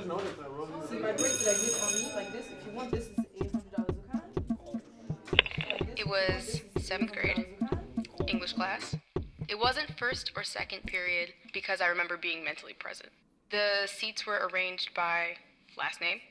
See my break that I get on me like this. If you want this, is $800 a con. It was seventh grade, English class. It wasn't first or second period because I remember being mentally present. The seats were arranged by last name,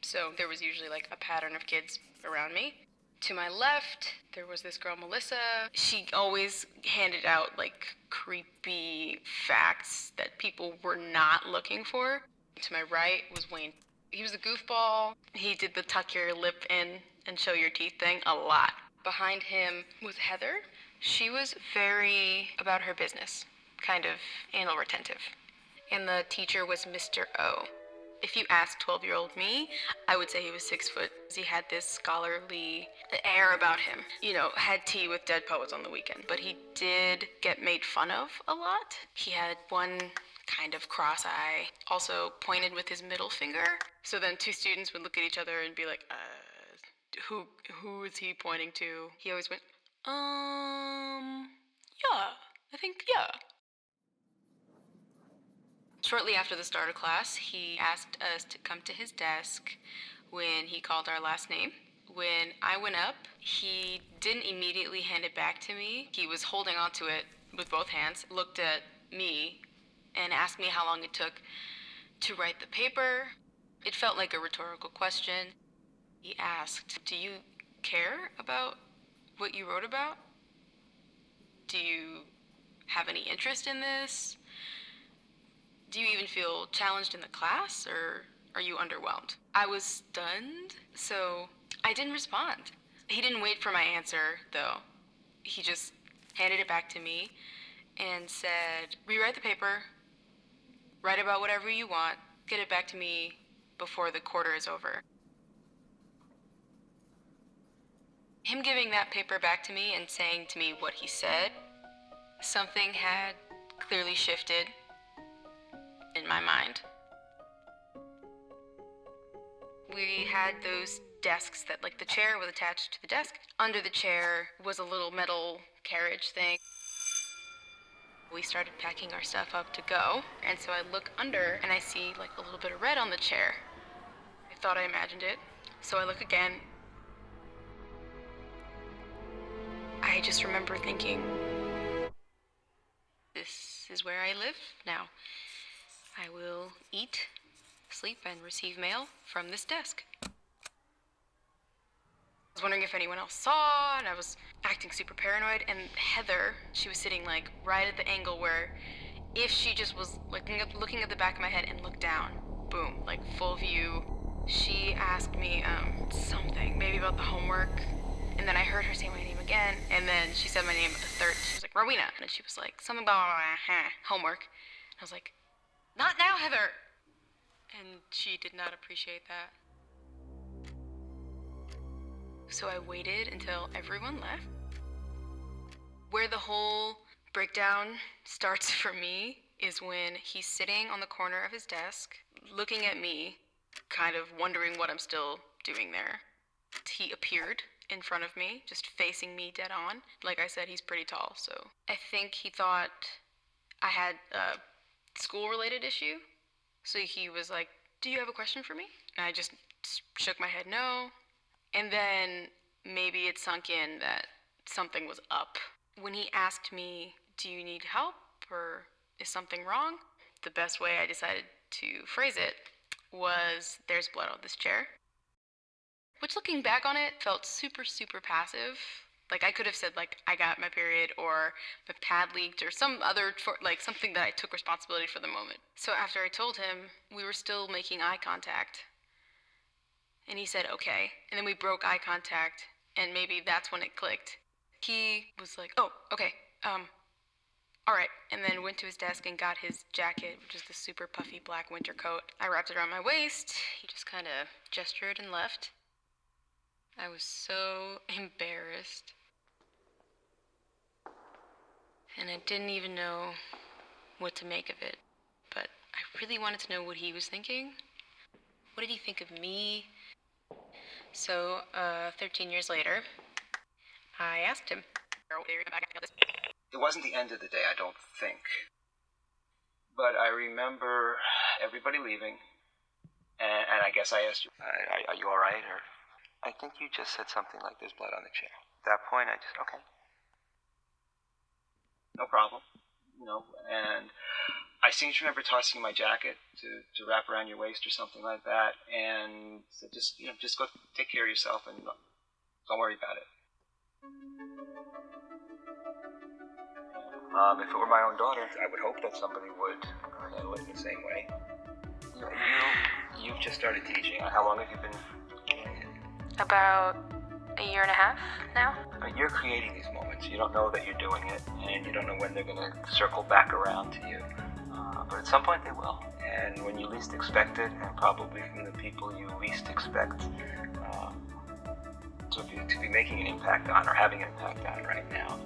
so there was usually like a pattern of kids around me. To my left, there was this girl, Melissa. She always handed out like creepy facts that people were not looking for. To my right was Wayne. He was a goofball. He did the tuck your lip in and show your teeth thing a lot. Behind him was Heather. She was very about her business, kind of anal retentive. And the teacher was Mr. O. If you asked 12-year-old me, I would say he was 6 foot. He had this scholarly air about him. You know, had tea with dead poets on the weekend. But he did get made fun of a lot. He had one kind of cross eye, also pointed with his middle finger. So then two students would look at each other and be like, who is he pointing to? He always went, yeah, I think, yeah. Shortly after the start of class, he asked us to come to his desk when he called our last name. When I went up, he didn't immediately hand it back to me. He was holding onto it with both hands, looked at me, and asked me how long it took to write the paper. It felt like a rhetorical question. He asked, "Do you care about what you wrote about? Do you have any interest in this? Do you even feel challenged in the class, or are you underwhelmed?" I was stunned, so I didn't respond. He didn't wait for my answer, though. He just handed it back to me and said, "Rewrite the paper, write about whatever you want, get it back to me before the quarter is over." Him giving that paper back to me and saying to me what he said, something had clearly shifted in my mind. We had those desks that, like, the chair was attached to the desk. Under the chair was a little metal carriage thing. We started packing our stuff up to go, and so I look under and I see like a little bit of red on the chair. I thought I imagined it, so I look again. I just remember thinking, this is where I live now. I will eat, sleep, and receive mail from this desk. I was wondering if anyone else saw, and I was acting super paranoid, and Heather, she was sitting like right at the angle where if she just was looking at the back of my head and looked down, boom, like full view. She asked me something, maybe about the homework, and then I heard her say my name again, and then she said my name a third. She was like, "Rowena," and she was like, something about homework. I was like, "Not now, Heather," and she did not appreciate that. So I waited until everyone left. Where the whole breakdown starts for me is when he's sitting on the corner of his desk, looking at me, kind of wondering what I'm still doing there. He appeared in front of me, just facing me dead on. Like I said, he's pretty tall, so I think he thought I had a school-related issue. So he was like, "Do you have a question for me?" And I just shook my head no. And then maybe it sunk in that something was up. When he asked me, "Do you need help, or is something wrong?" the best way I decided to phrase it was, "There's blood on this chair." Which, looking back on it, felt super, super passive. Like, I could have said, like, "I got my period," or "my pad leaked," or some other, like, something that I took responsibility for the moment. So after I told him, we were still making eye contact. And he said, "Okay." And then we broke eye contact, and maybe that's when it clicked. He was like, "Oh, okay, all right." And then went to his desk and got his jacket, which is the super puffy black winter coat. I wrapped it around my waist. He just kind of gestured and left. I was so embarrassed. And I didn't even know what to make of it. But I really wanted to know what he was thinking. What did he think of me? So, 13 years later, I asked him. It wasn't the end of the day, I don't think. But I remember everybody leaving, And I guess I asked you, are you all right? Or I think you just said something like there's blood on the chair. At that point, I just, okay. No problem. And I seem to remember tossing my jacket to wrap around your waist or something like that, and said, just go take care of yourself and don't worry about it. If it were my own daughter, I would hope that somebody would handle it in the same way. You've just started teaching. How long have you been doing it? About a year and a half now. You're creating these moments. You don't know that you're doing it, and you don't know when they're going to circle back around to you. But at some point they will. And when you least expect it, and probably from the people you least expect to be making an impact on or having an impact on right now,